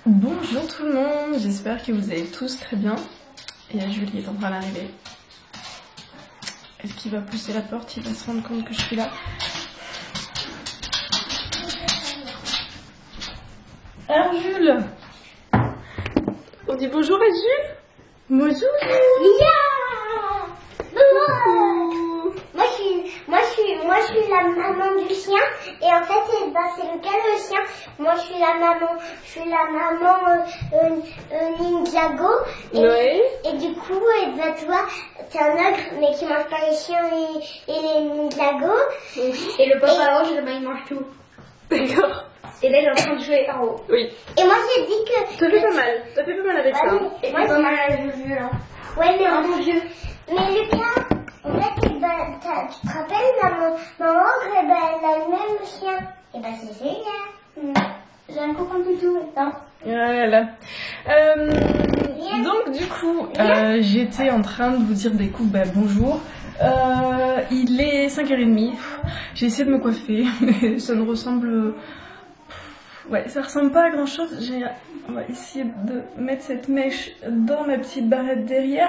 Bonjour tout le monde, j'espère que vous allez tous très bien. Et là, Julie est en train d'arriver. Est-ce qu'il va pousser la porte? Il va se rendre compte que je suis là. Alors Jules, on dit bonjour à Jules. Bonjour Jules. Moi je suis la maman du chien et en fait c'est lequel le chien? Moi je suis la maman Ninjago et du coup toi t'es un ogre mais qui mange pas les chiens et les Ninjago et le papa orange il mange tout. D'accord. Et là il est en train de jouer en haut. Oui. Et moi j'ai dit que t'as fait pas mal, t'as fait pas mal avec ça. Et moi pas mal à Juju hein. Ouais mais mon Dieu. Mais Lucas, en fait, tu te rappelles, maman ogre, elle a le même chien. Et c'est génial. J'ai un copain de tout maintenant. Voilà. Donc du coup, j'étais en train de vous dire des coups, bonjour. Il est 5h30. J'ai essayé de me coiffer, mais ça ne ressemble... Ouais, ça ressemble pas à grand chose. On va essayer de mettre cette mèche dans ma petite barrette derrière.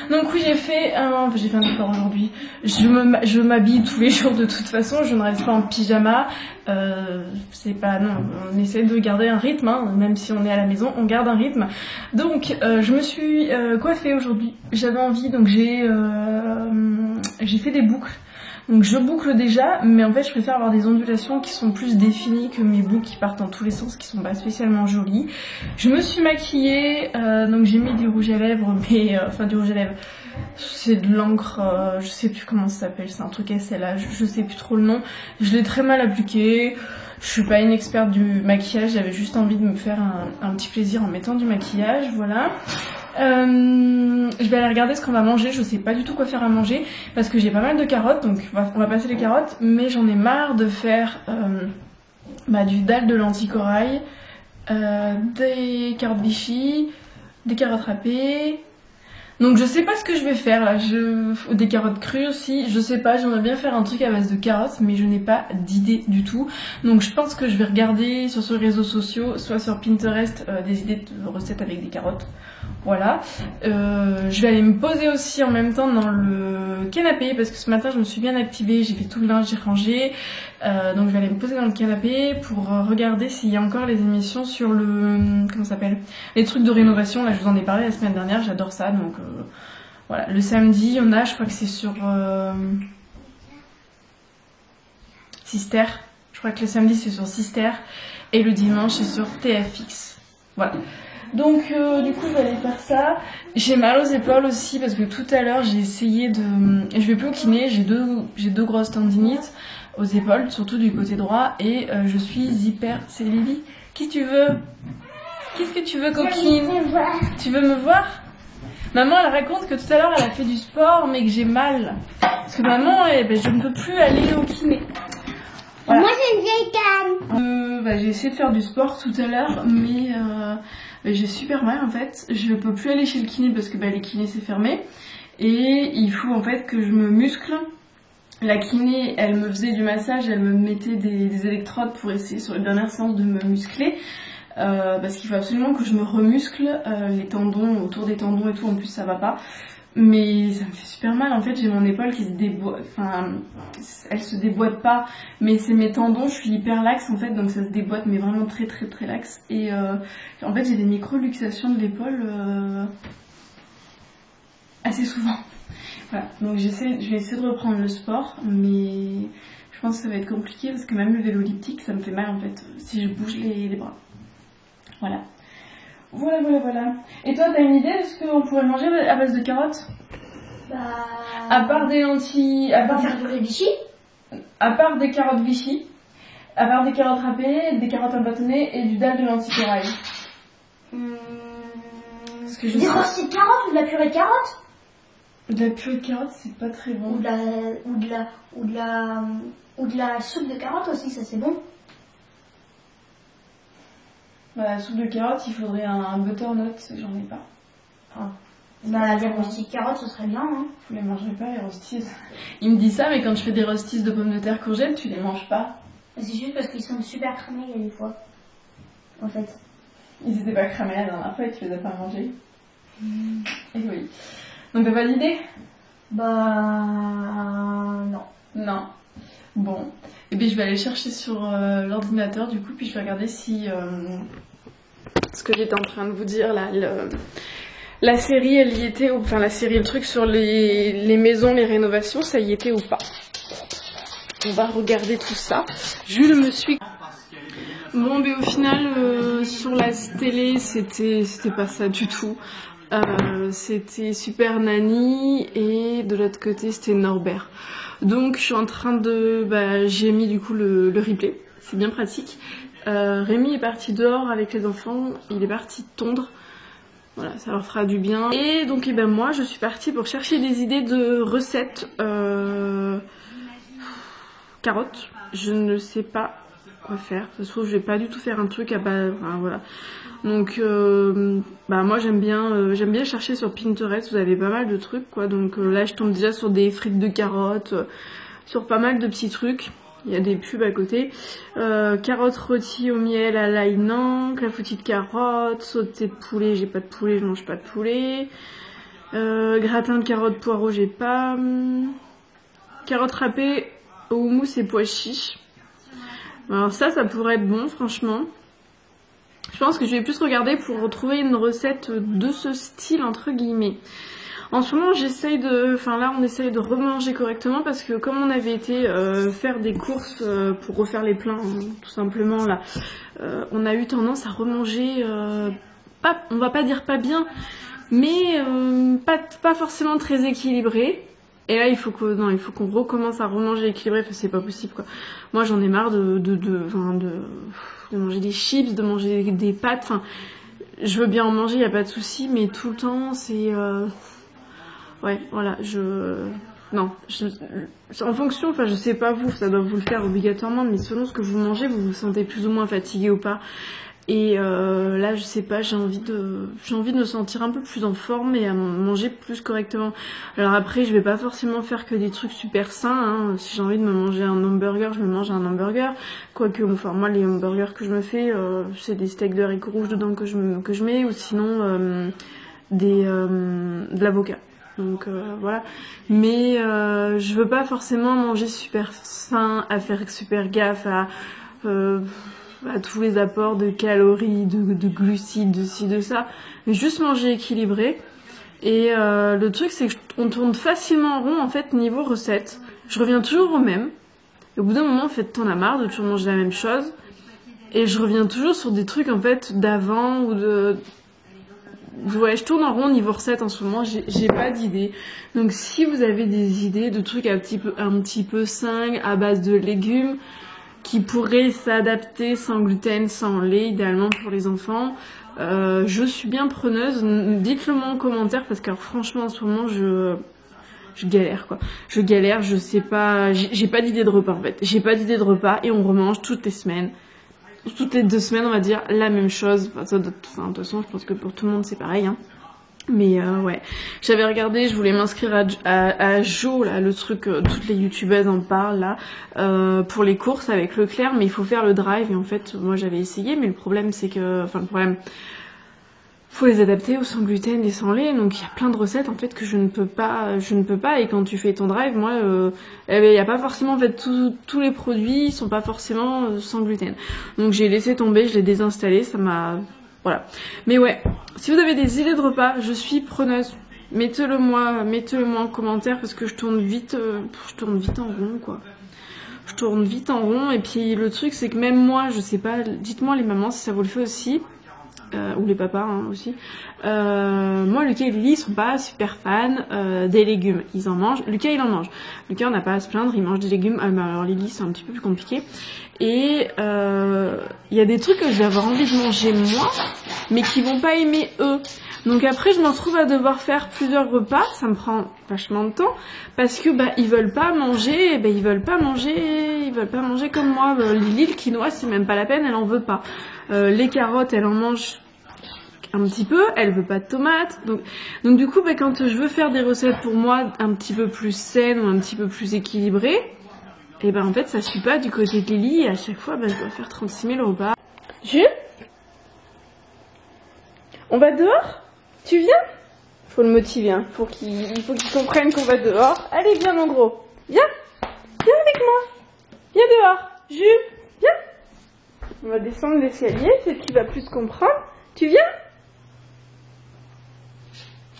Donc oui, j'ai fait un effort aujourd'hui. Je m'habille tous les jours de toute façon. Je ne reste pas en pyjama. C'est pas... Non, on essaie de garder un rythme. Hein. Même si on est à la maison, on garde un rythme. Donc, je me suis coiffée aujourd'hui. J'avais envie, donc j'ai fait des boucles. Donc je boucle déjà, mais en fait je préfère avoir des ondulations qui sont plus définies que mes boucles qui partent dans tous les sens, qui sont pas spécialement jolies. Je me suis maquillée, donc j'ai mis du rouge à lèvres, mais enfin du rouge à lèvres, c'est de l'encre, je sais plus comment ça s'appelle, c'est un truc SLA, je sais plus trop le nom. Je l'ai très mal appliqué. Je suis pas une experte du maquillage, j'avais juste envie de me faire un petit plaisir en mettant du maquillage, voilà. Je vais aller regarder ce qu'on va manger, je sais pas du tout quoi faire à manger parce que j'ai pas mal de carottes, donc on va passer les carottes, mais j'en ai marre de faire du dalle de lentilles corail, des carottes Vichy, des carottes râpées. Donc je sais pas ce que je vais faire là, des carottes crues aussi, je sais pas, j'aimerais bien faire un truc à base de carottes mais je n'ai pas d'idée du tout. Donc je pense que je vais regarder sur les réseaux sociaux, soit sur Pinterest, des idées de recettes avec des carottes. Voilà. Je vais aller me poser aussi en même temps dans le canapé parce que ce matin je me suis bien activée, j'ai fait tout le linge, j'ai rangé. Donc je vais aller me poser dans le canapé pour regarder s'il y a encore les émissions sur le... Comment ça s'appelle? Les trucs de rénovation, là je vous en ai parlé la semaine dernière, j'adore ça. Donc voilà, le samedi, on a, je crois que c'est sur Sister. Je crois que le samedi c'est sur Sister et le dimanche c'est sur TFX. Voilà. Donc du coup je vais aller faire ça. J'ai mal aux épaules aussi parce que tout à l'heure j'ai essayé de... Je vais plus au kiné, j'ai deux grosses tendinites aux épaules, surtout du côté droit, et je suis hyper... C'est Lily. Qu'est-ce que tu veux? Qu'est-ce que tu veux, coquine? Tu veux me voir? Maman elle raconte que tout à l'heure elle a fait du sport mais que j'ai mal. Parce que maman, je ne peux plus aller au kiné. Voilà. Moi j'ai une vieille canne. J'ai essayé de faire du sport tout à l'heure mais j'ai super mal en fait. Je peux plus aller chez le kiné parce que les kinés c'est fermé. Et il faut en fait que je me muscle. La kiné elle me faisait du massage, elle me mettait des électrodes pour essayer sur les dernières séances de me muscler. Parce qu'il faut absolument que je me remuscle les tendons, autour des tendons et tout, en plus ça va pas. Mais ça me fait super mal en fait, j'ai mon épaule qui se déboîte, enfin elle se déboîte pas, mais c'est mes tendons, je suis hyper laxe en fait, donc ça se déboîte mais vraiment très très très laxe. Et en fait j'ai des micro-luxations de l'épaule assez souvent. Voilà, donc je vais essayer de reprendre le sport, mais je pense que ça va être compliqué parce que même le vélo elliptique ça me fait mal en fait, si je bouge les bras. Voilà. Voilà. Et toi, t'as une idée de ce qu'on pourrait manger à base de carottes? À part des lentilles... À part faire du riz Vichy. À part des carottes Vichy. À part des carottes râpées, des carottes abâtonnées et du dalle de lentilles corail. Des rostis de carottes ou de la purée de carottes? De la purée de carottes, c'est pas très bon. Ou de la soupe de carottes aussi, ça c'est bon. La soupe de carottes, il faudrait un butternut, j'en ai pas. Des rostis de carottes, ce serait bien. Hein. Vous les mangerez pas, les rostis? Il me dit ça, mais quand je fais des rostis de pommes de terre courgettes, tu les manges pas. C'est juste parce qu'ils sont super crémés, il y a des fois. En fait. Ils étaient pas cramés la dernière fois et tu les as pas mangés. Et oui. Donc t'as pas d'idée? Bah non. Non. Bon. Et puis je vais aller chercher sur l'ordinateur du coup, puis je vais regarder si ce que j'étais en train de vous dire là, la série elle y était, enfin la série, le truc sur les maisons, les rénovations, ça y était ou pas. On va regarder tout ça. Jules me suit. Bon, mais au final, sur la télé, c'était pas ça du tout. C'était Super Nanny et de l'autre côté, c'était Norbert. Donc, je suis en train de... j'ai mis du coup le replay. C'est bien pratique. Rémi est parti dehors avec les enfants. Il est parti tondre. Voilà, ça leur fera du bien. Et donc, moi, je suis partie pour chercher des idées de recettes carottes. Je ne sais pas quoi faire. Ça se trouve, je vais pas du tout faire un truc à base. Enfin, voilà. Donc, moi, j'aime bien chercher sur Pinterest. Vous avez pas mal de trucs, quoi. Donc là, je tombe déjà sur des frites de carottes, sur pas mal de petits trucs. Il y a des pubs à côté. Carottes rôties au miel à l'ail, non. Clafoutis de carottes, sauté de poulet. J'ai pas de poulet, je mange pas de poulet. Gratin de carottes poireaux, j'ai pas. Carottes râpées au houmous et pois chiches. Alors ça pourrait être bon, franchement. Je pense que je vais plus regarder pour retrouver une recette de ce style, entre guillemets. En ce moment, on essaye de remanger correctement parce que comme on avait été faire des courses pour refaire les plats, hein, tout simplement, là, on a eu tendance à remanger, on va pas dire pas bien, mais pas forcément très équilibré. Et là, il faut qu'on recommence à remanger équilibré, enfin, c'est pas possible, quoi. Moi, j'en ai marre de manger des chips, de manger des pâtes, enfin, je veux bien en manger, y a pas de souci, mais tout le temps, c'est... Ouais, voilà, en fonction, enfin, je sais pas vous, ça doit vous le faire obligatoirement, mais selon ce que vous mangez, vous vous sentez plus ou moins fatigué ou pas. Et là, je sais pas, j'ai envie de me sentir un peu plus en forme et à manger plus correctement. Alors après, je vais pas forcément faire que des trucs super sains, hein. Si j'ai envie de me manger un hamburger, je me mange un hamburger. Quoique, enfin, moi, les hamburgers que je me fais, c'est des steaks de haricots rouges dedans que je mets, ou sinon de l'avocat. Donc voilà. Mais je veux pas forcément manger super sain, à faire super gaffe à tous les apports de calories, de glucides, de ci, de ça, mais juste manger équilibré. Et le truc, c'est qu'on tourne facilement en rond, en fait, niveau recette. Je reviens toujours au même. Et au bout d'un moment, en fait, t'en as marre de toujours manger la même chose. Et je reviens toujours sur des trucs, en fait, d'avant ou de... Ouais, je tourne en rond niveau recette en ce moment, j'ai pas d'idées. Donc si vous avez des idées de trucs un petit peu sains, à base de légumes, qui pourrait s'adapter sans gluten, sans lait, idéalement pour les enfants. Je suis bien preneuse. Dites-le moi en commentaire parce que alors, franchement en ce moment je galère, quoi. Je galère, je sais pas, j'ai pas d'idée de repas en fait. J'ai pas d'idée de repas et on remange toutes les semaines. Toutes les 2 semaines on va dire la même chose. Enfin, de toute façon je pense que pour tout le monde c'est pareil, hein. Mais ouais, j'avais regardé, je voulais m'inscrire à Jo, là, le truc, toutes les youtubeuses en parlent, là, pour les courses avec Leclerc, mais il faut faire le drive, et en fait, moi j'avais essayé, mais le problème c'est que, faut les adapter aux sans gluten et sans lait, donc il y a plein de recettes, en fait, que je ne peux pas, et quand tu fais ton drive, moi, il y a pas forcément, en fait, tous les produits sont pas forcément sans gluten. Donc j'ai laissé tomber, je l'ai désinstallé, ça m'a... Voilà. Mais ouais, si vous avez des idées de repas, je suis preneuse. Mettez-le moi en commentaire parce que je tourne vite en rond, quoi. Je tourne vite en rond et puis le truc c'est que même moi, je sais pas, dites-moi les mamans si ça vous le fait aussi. Ou les papas hein, aussi. Moi, Lucas et Lily, ils sont pas super fans des légumes. Ils en mangent. Lucas, il en mange. Lucas, on n'a pas à se plaindre, il mange des légumes. Alors Lily, c'est un petit peu plus compliqué. Et il y a des trucs que je vais avoir envie de manger moi, mais qui vont pas aimer eux. Donc après, je m'en retrouve à devoir faire plusieurs repas. Ça me prend vachement de temps parce que ils veulent pas manger. Ils veulent pas manger comme moi. Lily, le quinoa, c'est même pas la peine. Elle en veut pas. Les carottes, elle en mange un petit peu, elle veut pas de tomates. Donc du coup, quand je veux faire des recettes pour moi un petit peu plus saines ou un petit peu plus équilibrées, et en fait, ça suit pas du côté de Lily. Et à chaque fois, je dois faire 36 000 repas. Jules ? On va dehors? Tu viens? Faut le motiver, hein. Il faut qu'il comprenne qu'on va dehors. Allez, viens mon gros. Viens. Viens avec moi. Viens dehors. Jules, viens. On va descendre l'escalier, peut-être qu'il va plus comprendre. Tu viens?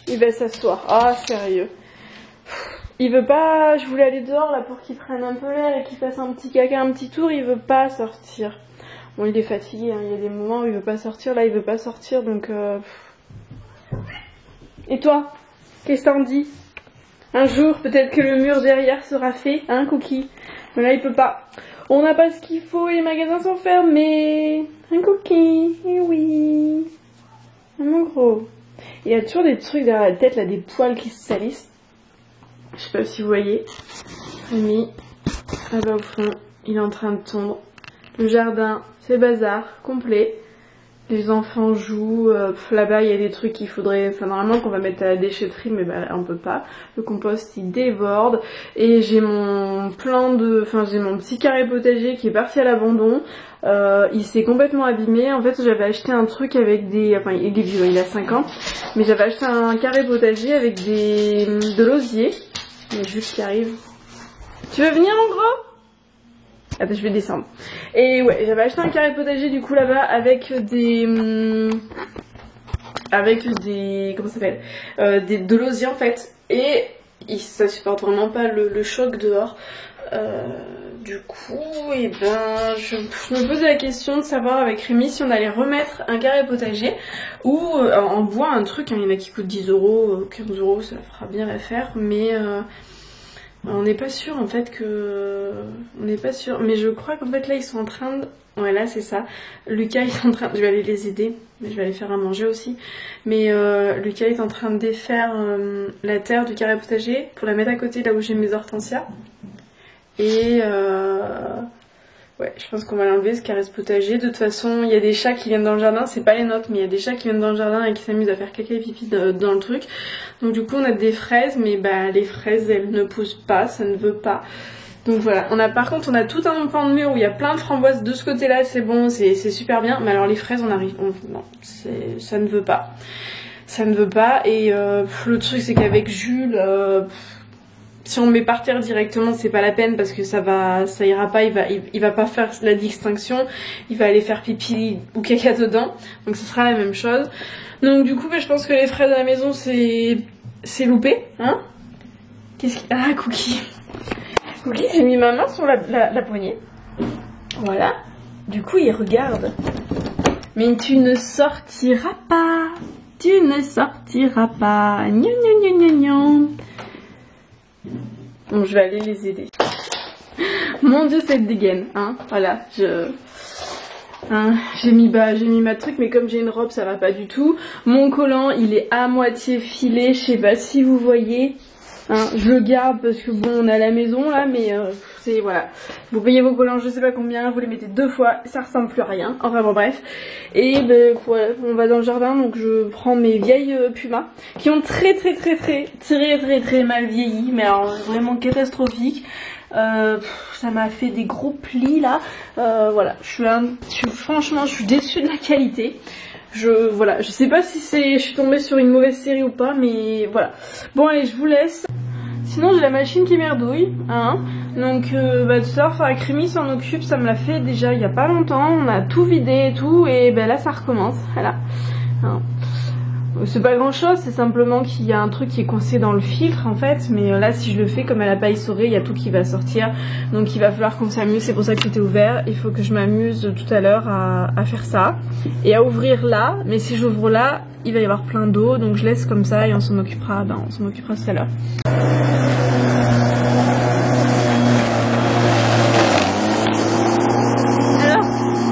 Il va s'asseoir. Ah, sérieux. Il veut pas... Je voulais aller dehors là pour qu'il prenne un peu l'air et qu'il fasse un petit caca, un petit tour. Il veut pas sortir. Bon, il est fatigué, hein. Il y a des moments où il veut pas sortir. Là, il veut pas sortir, donc... Et toi? Qu'est-ce que t'en dis? Un jour, peut-être que le mur derrière sera fait, hein, Cookie? Mais là, il peut pas. On n'a pas ce qu'il faut, les magasins sont fermés. Un Cookie, eh oui. Mon gros. Il y a toujours des trucs derrière la tête, là, des poils qui se salissent. Je sais pas si vous voyez. Rémi, là-bas au fond, il est en train de tondre. Le jardin, c'est bazar, complet. Les enfants jouent, là-bas il y a des trucs qu'il faudrait, enfin normalement qu'on va mettre à la déchetterie, mais bah on peut pas. Le compost il déborde et j'ai mon j'ai mon petit carré potager qui est parti à l'abandon. Il s'est complètement abîmé. En fait j'avais acheté un truc avec des, enfin il est vieux, il a 5 ans, mais j'avais acheté un carré potager avec de l'osier. Il y a Jules qui arrive. Tu veux venir mon gros? Attends, je vais descendre. Et ouais, j'avais acheté un carré potager du coup là-bas avec des... comment ça s'appelle, de l'osier en fait. Et ça supporte vraiment pas le choc dehors. Du coup, et ben, je me posais la question de savoir avec Rémi si on allait remettre un carré potager ou en bois un truc, hein, il y en a qui coûtent 10 €, 15 €, ça fera bien l'affaire, mais... on n'est pas sûr en fait que... On n'est pas sûr. Mais je crois qu'en fait là ils sont en train de... Ouais là c'est ça. Lucas est en train... Je vais aller les aider. Mais je vais aller faire à manger aussi. Mais Lucas est en train de défaire la terre du carré potager pour la mettre à côté là où j'ai mes hortensias. Et... ouais, je pense qu'on va l'enlever ce carré potager. De toute façon, il y a des chats qui viennent dans le jardin, c'est pas les nôtres, mais il y a des chats qui viennent dans le jardin et qui s'amusent à faire caca et pipi dans le truc. Donc du coup, on a des fraises, mais bah les fraises, elles ne poussent pas, ça ne veut pas. Donc voilà, par contre, on a tout un pan de mur où il y a plein de framboises de ce côté-là, c'est bon, c'est super bien. Mais alors les fraises, non, ça ne veut pas. Ça ne veut pas. Et le truc, c'est qu'avec Jules... si on le met par terre directement, c'est pas la peine parce que ça ira pas, il va pas faire la distinction, il va aller faire pipi ou caca dedans, donc ce sera la même chose. Donc du coup, je pense que les fraises à la maison, c'est loupé, hein. Ah, Cookie. Cookie, j'ai mis ma main sur la poignée. Voilà. Du coup, il regarde. Mais tu ne sortiras pas. Tu ne sortiras pas. Gnon, gnon, gnon, gnon. Bon, je vais aller les aider. Mon dieu, cette dégaine, hein. Voilà, j'ai mis ma truc, mais comme j'ai une robe, ça va pas du tout. Mon collant, il est à moitié filé, je sais pas si vous voyez. Hein, je le garde parce que bon, on est à la maison là, mais c'est voilà. Vous payez vos collants, je sais pas combien, vous les mettez 2 fois, ça ressemble plus à rien. Enfin bon, bref. Et ben voilà, on va dans le jardin, donc je prends mes vieilles Pumas qui ont très mal vieilli, mais alors vraiment catastrophique. Ça m'a fait des gros plis là. Voilà, franchement, je suis déçue de la qualité. Voilà, je sais pas si je suis tombée sur une mauvaise série ou pas, mais voilà. Bon allez, je vous laisse. Sinon j'ai la machine qui merdouille, hein. Donc tout à l'heure, avec Rémi s'en occupe, ça me l'a fait déjà il y a pas longtemps. On a tout vidé et tout, et ben là ça recommence. Voilà. Hein. C'est pas grand chose, c'est simplement qu'il y a un truc qui est coincé dans le filtre en fait, mais là si je le fais comme à la paille essorée, il y a tout qui va sortir, donc il va falloir qu'on s'amuse, c'est pour ça que c'était ouvert. Il faut que je m'amuse tout à l'heure à faire ça et à ouvrir là, mais si j'ouvre là, il va y avoir plein d'eau, donc je laisse comme ça et on s'en occupera tout à l'heure.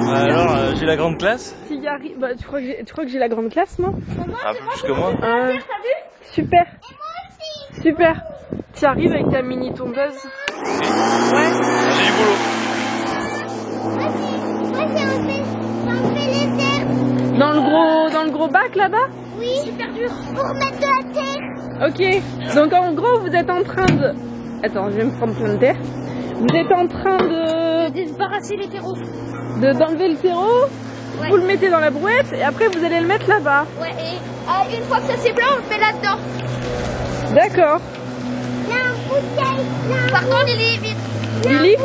Alors, j'ai la grande classe. Bah, tu crois que j'ai la grande classe, moi? Un peu plus que moi. T'as vu? Super. Et moi aussi. Super. Tu arrives avec ta mini tondeuse? Ouais. J'ai du boulot. Vas-y, on fait les herbes. Dans le gros bac là-bas? Oui, super dur. Pour mettre de la terre. Ok. Donc en gros, vous êtes en train de... Attends, je vais me prendre plein de terre. Vous êtes en train de... Débarrasser les terreaux. D'enlever le terreau? vous le mettez dans la brouette et après vous allez le mettre là-bas. Ouais, et une fois que ça c'est blanc, on le met là-dedans. D'accord. Il y a un bouteille. Par contre, Lily, vite. Lily,